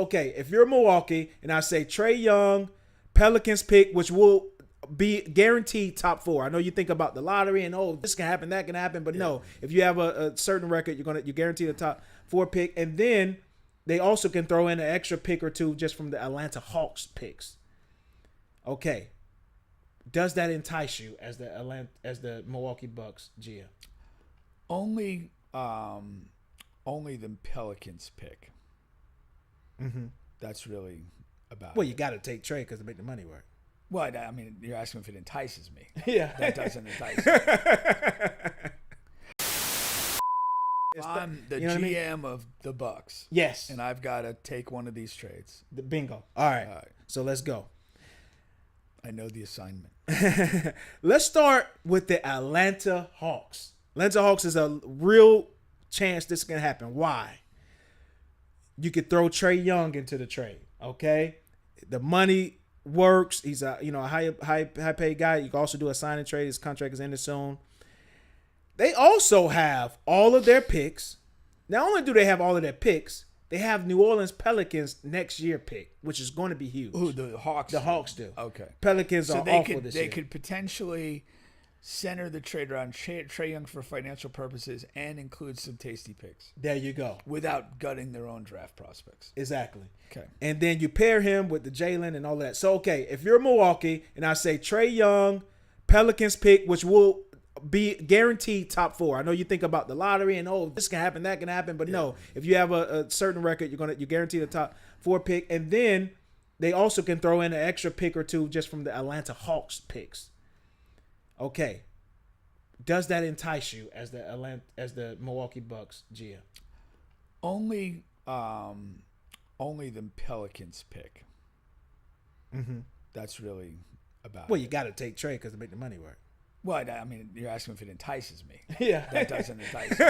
Okay, if you're Milwaukee and I say Trae Young, Pelicans pick, which will be guaranteed top 4. I know you think about the lottery and this can happen, that can happen, but no, if you have a certain record, you guarantee the top 4 pick, and then they also can throw in an extra pick or two just from the Atlanta Hawks picks. Okay, does that entice you as the Milwaukee Bucks GM? Only the Pelicans pick. Mm-hmm. That's really about. Well, it. you got to take Trae because to make the money work. Well, I mean, you're asking if it entices me. Yeah, that doesn't entice me. I'm the GM of the Bucks. Yes, and I've got to take one of these trades. The bingo. All right. So let's go. I know the assignment. Let's start with the Atlanta Hawks. Atlanta Hawks is a real chance this can happen. Why? You could throw Trae Young into the trade. Okay, the money works. He's a high paid guy. You can also do a sign and trade. His contract is ending soon. They also have all of their picks. Not only do they have all of their picks, they have New Orleans Pelicans next year pick, which is going to be huge. Ooh, the Hawks. The Hawks do. Okay. Pelicans are awful this year. They could potentially center the trade around Trae Young for financial purposes and include some tasty picks. There you go. Without gutting their own draft prospects. Exactly. Okay. And then you pair him with the Jalen and all of that. So, okay, if you're Milwaukee and I say Trae Young, Pelicans pick, which will be guaranteed top 4. I know you think about the lottery and this can happen, that can happen, but no, if you have a certain record, you guarantee the top 4 pick, and then they also can throw in an extra pick or two just from the Atlanta Hawks picks. Okay, does that entice you as the Milwaukee Bucks GM? Only the Pelicans pick. Mm-hmm. That's really about. Well, you got to take Trae because to make the money work. Well, I mean, you're asking if it entices me. Yeah, that doesn't entice me.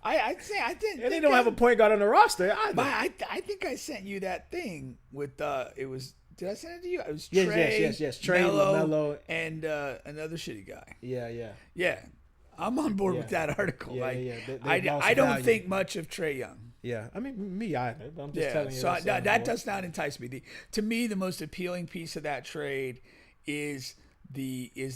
I'd say I didn't. And they don't have a point guard on the roster either. But I think I sent you that thing with it was. Did I send it to you? It was yes, Trae, yes. Trae, LaMelo, and another shitty guy. Yeah. I'm on board with that article. Yeah. I don't think much of Trae Young. Yeah, I mean, me either. I'm just telling you. So that does not entice me. To me, the most appealing piece of that trade is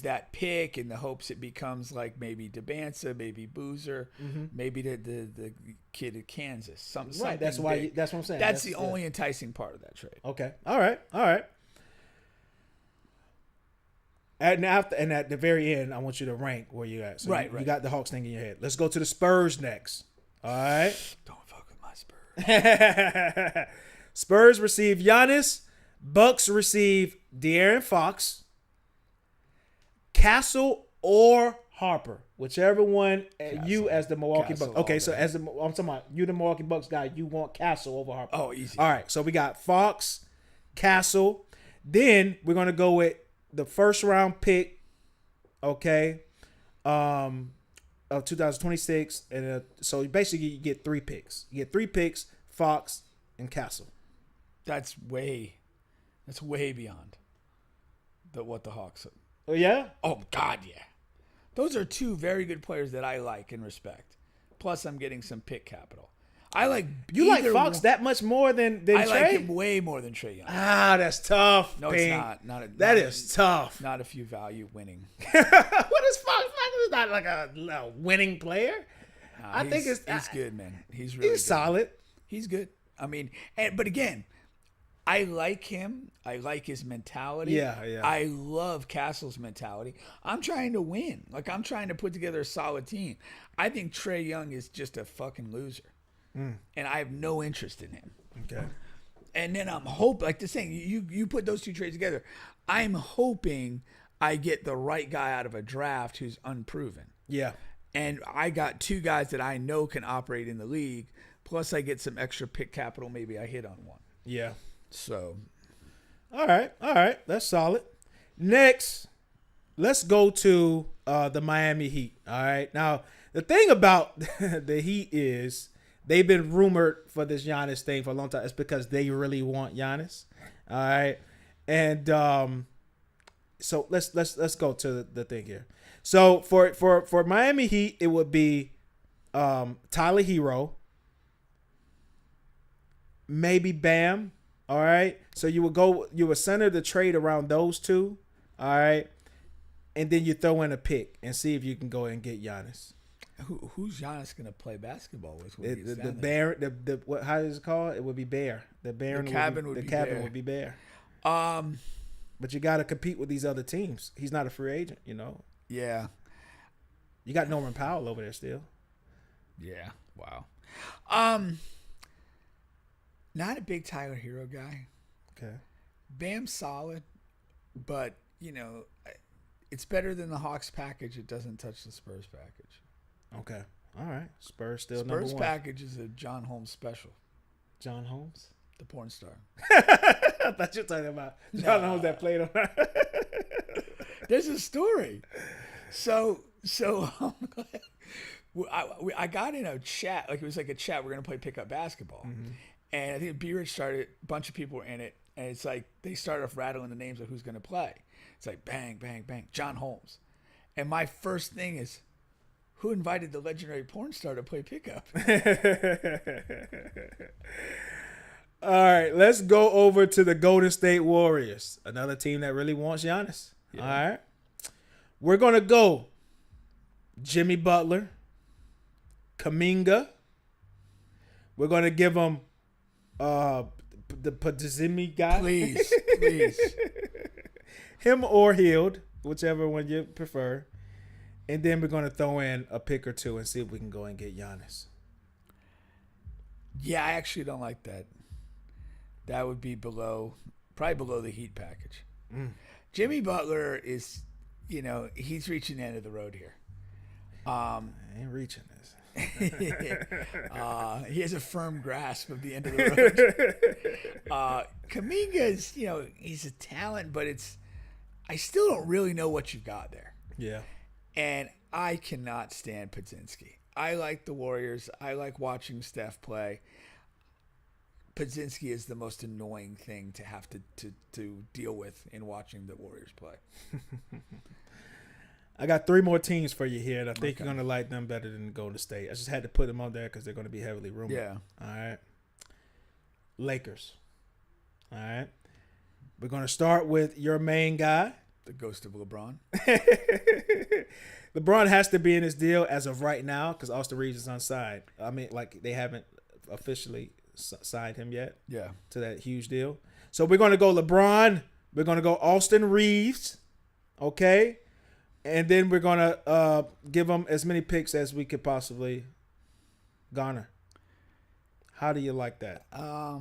that pick in the hopes it becomes like maybe DeBanza, maybe Boozer, maybe the kid at Kansas. Something right. That's why. big. That's what I'm saying. That's the only enticing part of that trade. Okay. All right. And at the very end, I want you to rank where you're at. So right. You got the Hawks thing in your head. Let's go to the Spurs next. All right. Don't fuck with my Spurs. Spurs receive Giannis. Bucks receive De'Aaron Fox, Castle, or Harper, whichever one. You as the Milwaukee Bucks. Okay, so I'm talking about you, the Milwaukee Bucks guy. You want Castle over Harper. Oh, easy. All right, so we got Fox, Castle. Then we're gonna go with the first round pick. Okay, of 2026, and so basically you get 3 picks. You get 3 picks: Fox and Castle. That's way beyond what the Hawks are. Oh, yeah? Oh, God, yeah. Those are 2 very good players that I like and respect. Plus, I'm getting some pick capital. I like you like Fox that much more than Trae? I like him way more than Trae Young. That's tough. No, Bing. it's not. That is tough. Not if you value winning. What is Fox? Fox is not like a winning player. I think he's good, man. He's solid. He's good. I mean, but again, I like him. I like his mentality. Yeah. I love Castle's mentality. I'm trying to win. Like, I'm trying to put together a solid team. I think Trae Young is just a fucking loser. And I have no interest in him. Okay. And then I'm hoping, like the saying, you put those 2 trades together. I'm hoping I get the right guy out of a draft who's unproven. Yeah. And I got 2 guys that I know can operate in the league. Plus, I get some extra pick capital. Maybe I hit on one. Yeah. So. All right. That's solid. Next, let's go to the Miami Heat. All right. Now, the thing about the Heat is they've been rumored for this Giannis thing for a long time. It's because they really want Giannis. All right. And so let's go to the thing here. So for Miami Heat, it would be Tyler Hero, maybe Bam. All right. So you would center the trade around those two. All right. And then you throw in a pick and see if you can go and get Giannis. Who's Giannis going to play basketball with? The bear, what? How is it called? It would be Bear. The cabin would be Bear. But you got to compete with these other teams. He's not a free agent, you know. Yeah. You got Norman Powell over there still. Yeah. Wow. Not a big Tyler Hero guy. Okay. Bam's solid, but it's better than the Hawks package. It doesn't touch the Spurs package. Okay. All right. Spurs still number one. Spurs package is a John Holmes special. John Holmes? The porn star. I thought you were talking about John Holmes that played on There's a story. So I got in a chat, like it was like a chat. We're gonna play pickup basketball, and I think B Rich started. A bunch of people were in it, and it's like they started off rattling the names of who's gonna play. It's like bang, bang, bang, John Holmes, and my first thing is, who invited the legendary porn star to play pickup? All right, let's go over to the Golden State Warriors, another team that really wants Giannis. Yeah. All right, we're gonna go Jimmy Butler, Kuminga. We're gonna give him the Podzimmy guy. Please. Him or Hield, whichever one you prefer. And then we're gonna throw in a pick or two and see if we can go and get Giannis. Yeah, I actually don't like that. That would be probably below the Heat package. Jimmy Butler is, he's reaching the end of the road here. I ain't reaching this. He has a firm grasp of the end of the road. Kuminga is, he's a talent, but I still don't really know what you've got there. Yeah. And I cannot stand Podzinski. I like the Warriors. I like watching Steph play. Podzinski is the most annoying thing to have to deal with in watching the Warriors play. I got 3 more teams for you here, and I think you're going to like them better than Golden State. I just had to put them on there because they're going to be heavily rumored. Yeah. All right. Lakers. All right. We're going to start with your main guy. The ghost of LeBron. LeBron has to be in this deal as of right now because Austin Reeves is unsigned. I mean, like, they haven't officially signed him yet. Yeah. To that huge deal. So we're going to go LeBron. We're going to go Austin Reeves. Okay. And then we're going to give him as many picks as we could possibly garner. How do you like that? I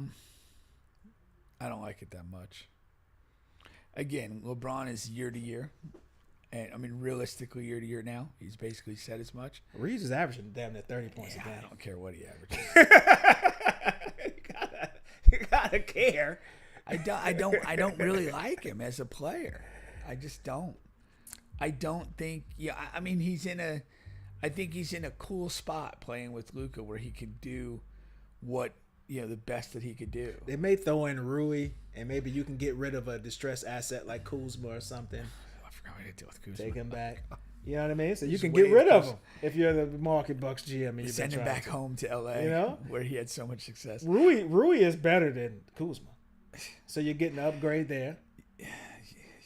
don't like it that much. Again, LeBron is year to year. And, I mean, realistically, year to year now, he's basically said as much. Reeves is averaging damn near 30 points a game. I don't care what he averages. you gotta care. I don't really like him as a player. I just don't. I don't think. Yeah, I mean, I think he's in a cool spot playing with Luka where he can do what the best that he could do. They may throw in Rui, and maybe you can get rid of a distressed asset like Kuzma or something. I forgot what to do with Kuzma. Take him back. You know what I mean? So you can get rid of him if you're the Milwaukee Bucks GM and you send him back home to LA, where he had so much success. Rui is better than Kuzma, so you're getting an upgrade there.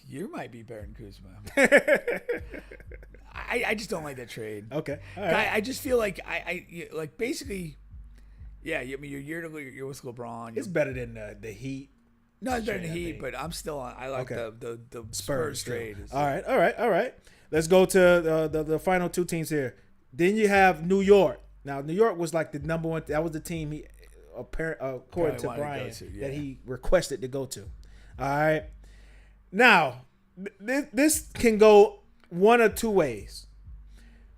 You might be better than Kuzma. I just don't like that trade. Okay, all right. I just feel like like basically, yeah. I mean, you're with LeBron. It's better than the Heat. No, it's better than the Heat, but I'm still on. I like the Spurs trade. All right. Let's go to the final 2 teams here. Then you have New York. Now, New York was like the number one. That was the team he, according to Brian, that he requested to go to. All right. Now, this can go one or 2 ways.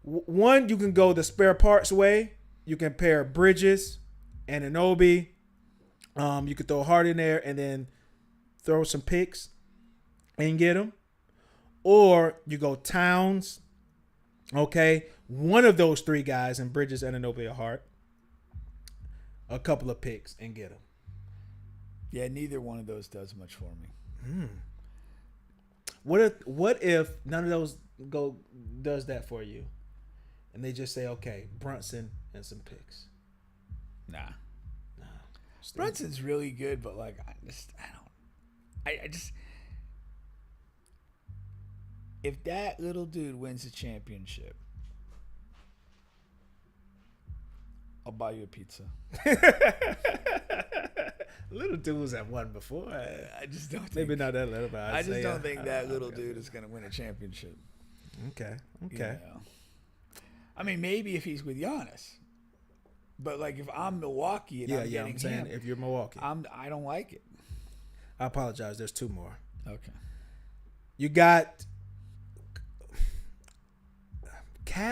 One, you can go the spare parts way. You can pair Bridges and Anunoby. You could throw Hart in there and then throw some picks and get them. Or you go Towns, okay? One of those 3 guys in Bridges and Anunoby or Hart. A couple of picks and get them. Yeah, neither one of those does much for me. What if none of those does that for you, and they just say, okay, Brunson and some picks? Nah. Brunson's really good, but like I just if that little dude wins the championship, I'll buy you a pizza. Little dudes have won before. I just don't think, Maybe not that little, but I just don't think that little dude is going to win a championship. Okay. You know? I mean, maybe if he's with Giannis. But like if I'm Milwaukee and I'm getting I'm saying him, if you're Milwaukee. I don't like it. I apologize. There's two more. Okay. You got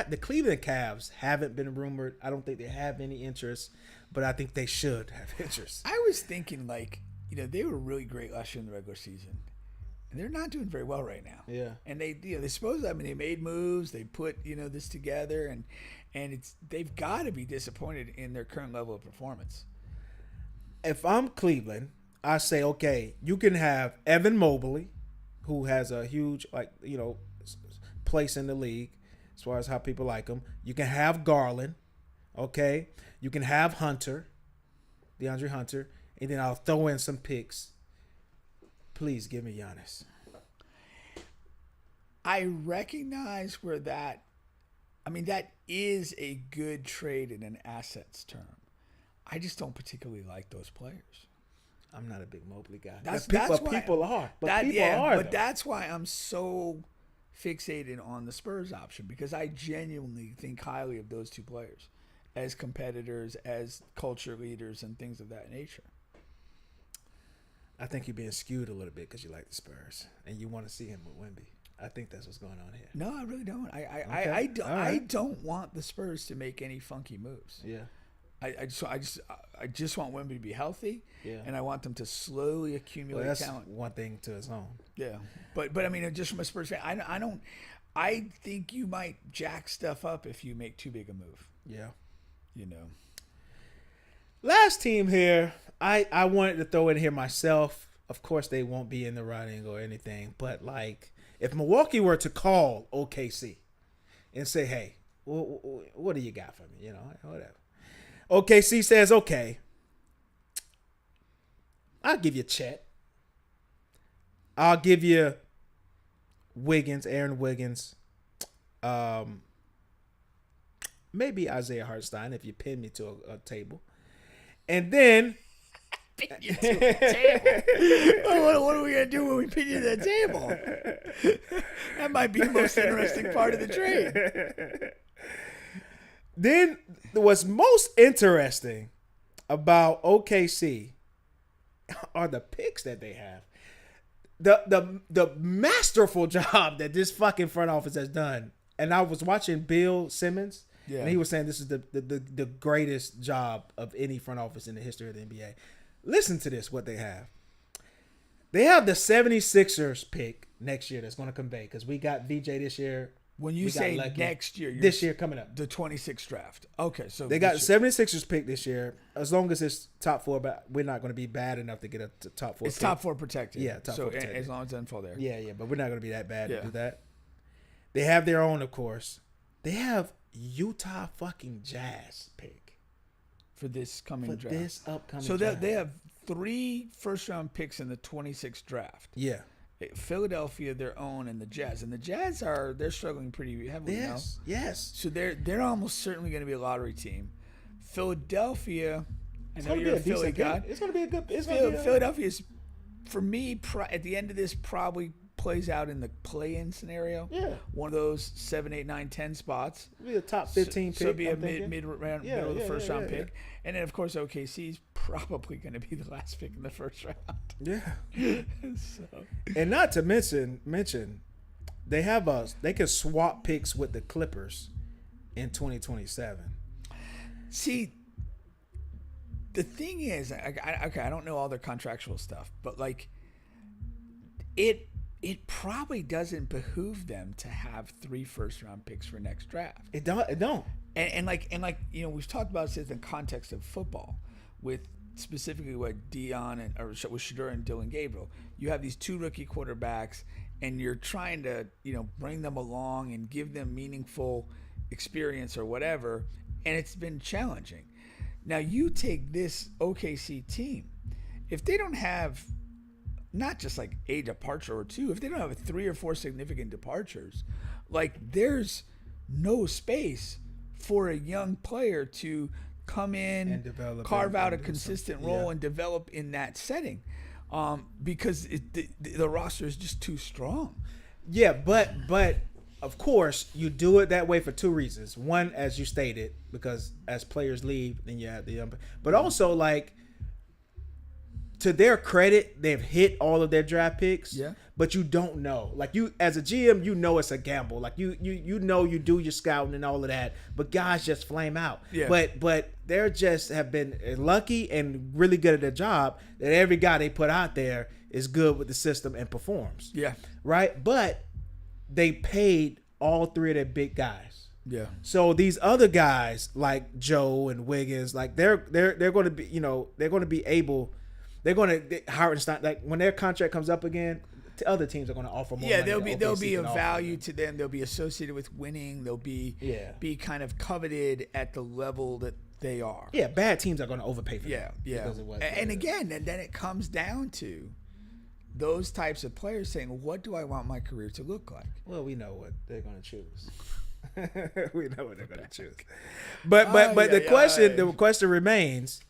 the Cleveland Cavs haven't been rumored. I don't think they have any interest, but I think they should have interest. I was thinking like, they were really great last year in the regular season. And they're not doing very well right now. Yeah. And they they made moves, they put, this together and they've got to be disappointed in their current level of performance. If I'm Cleveland, I say, okay, you can have Evan Mobley, who has a huge, place in the league as far as how people like him. You can have Garland, okay? You can have Hunter, DeAndre Hunter, and then I'll throw in some picks. Please give me Giannis. I recognize where that is a good trade in an assets term. I just don't particularly like those players. I'm not a big Mobley guy. That's why people are. But that's why I'm so fixated on the Spurs option, because I genuinely think highly of those two players as competitors, as culture leaders, and things of that nature. I think you're being skewed a little bit because you like the Spurs and you want to see him with Wemby. I think that's what's going on here. No, I really don't. I don't want the Spurs to make any funky moves. Yeah. I just want Wemby to be healthy. Yeah. And I want them to slowly accumulate that's talent. One thing to its own. Yeah. But I mean, just from a Spurs fan, I think you might jack stuff up if you make too big a move. Yeah. Last team here, I wanted to throw in here myself. Of course, they won't be in the running or anything, but like if Milwaukee were to call OKC and say, "Hey, what do you got for me?" Whatever. OKC says, "Okay, I'll give you Chet. I'll give you Aaron Wiggins, maybe Isaiah Hartenstein if you pin me to a table, and then." Pin you to a table. What are we gonna do when we pin you to the table? That might be the most interesting part of the trade. Then what's most interesting about OKC are the picks that they have. The masterful job that this fucking front office has done. And I was watching Bill Simmons, and he was saying this is the greatest job of any front office in the history of the NBA. Listen to this, what they have. They have the 76ers pick next year that's going to convey, because we got VJ this year. When you say next year, this year coming up. The 26th draft. Okay, so they got the 76ers pick this year. As long as it's top four, but we're not going to be bad enough to get a top four. It's pick. top four protected. Yeah, top four protected. As long as it doesn't fall there. Yeah, but we're not going to be that bad to do that. They have their own, of course. They have Utah fucking Jazz pick. For this coming draft. This upcoming draft. So they have 3 first-round picks in the 26th draft. Yeah. Philadelphia, their own, and the Jazz. And the Jazz they're struggling pretty heavily now. Yes. So they're almost certainly going to be a lottery team. Philadelphia, I know you're a Philly guy. It's going to be a good. Philadelphia's, for me, at the end of this, probably plays out in the play-in scenario. Yeah. One of those 7, 8, 9, 10 spots. It'll be a top 15 pick. So it'll be a middle of the first round pick. And then, of course, OKC's probably going to be the last pick in the first round. Yeah. And not to mention, they can swap picks with the Clippers in 2027. See, the thing is, I don't know all their contractual stuff, but like it probably doesn't behoove them to have 3 first-round picks for next draft. It don't. And we've talked about this in the context of football, with specifically what Dion with Shedeur and Dylan Gabriel. You have these 2 rookie quarterbacks, and you're trying to bring them along and give them meaningful experience or whatever, and it's been challenging. Now you take this OKC team, if they don't have not just like a departure or two, if they don't have 3 or 4 significant departures, like there's no space for a young player to come in, And develop carve and out a do consistent something. role Yeah. and develop in that setting, because the roster is just too strong. Yeah, but of course you do it that way for 2 reasons. One, as you stated, because as players leave, then you have the but also like to their credit, they've hit all of their draft picks. Yeah. But you don't know. Like you as a GM, you know it's a gamble. Like you know you do your scouting and all of that, but guys just flame out. Yeah. But they're just have been lucky and really good at their job that every guy they put out there is good with the system and performs. Yeah. Right? But they paid all 3 of their big guys. Yeah. So these other guys like Joe and Wiggins, like they're going to be, they're going to be able, Hartenstein, like when their contract comes up again, other teams are going to offer more. Yeah, money they'll than be OKC of can offer value them. to them. They'll be associated with winning. They'll be Yeah. kind of coveted at the level that they are. Yeah, bad teams are going to overpay for Yeah, them. yeah. because of what- And again, and then it comes down to those types of players saying, "What do I want my career to look like?" Well, we know what they're going to choose. We know what they're going to choose. But the question remains,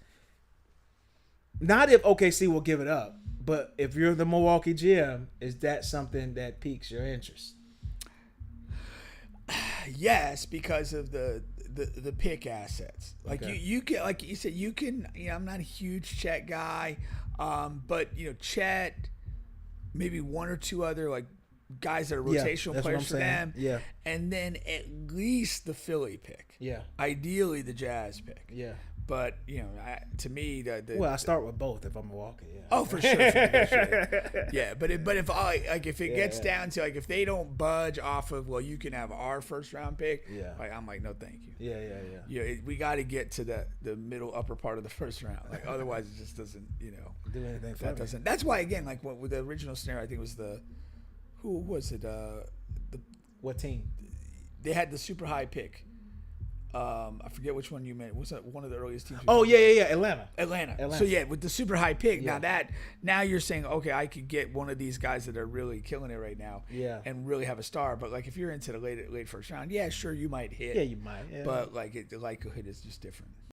not if OKC will give it up, but if you're the Milwaukee GM, is that something that piques your interest? Yes, because of the pick assets. Like Okay. you can, like you said, you can. I'm not a huge Chet guy, but Chet, maybe 1 or 2 other like guys that are Yeah, rotational that's what players I'm for saying. them. Yeah. And then at least the Philly pick. Yeah. Ideally the Jazz pick. Yeah. But to me, Well, I start with both if I'm Milwaukee. Yeah. oh, for sure. Yeah, but if it gets down to like if they don't budge off of, well, you can have our first round pick. Yeah. Like I'm like, no, thank you. Yeah. We got to get to the middle upper part of the first round. Like otherwise, it just doesn't. Do anything for That me. doesn't. That's why again, like with the original scenario, I think it was who was it? What team? They had the super high pick. I forget which one you meant. Was that one of the earliest teams? Oh, yeah. Atlanta. Atlanta. So yeah, with the super high pick. Yeah. Now you're saying, okay, I could get one of these guys that are really killing it right now. Yeah. And really have a star. But like if you're into the late first round, yeah, sure you might hit. Yeah, you might. Yeah. But like the likelihood is just different.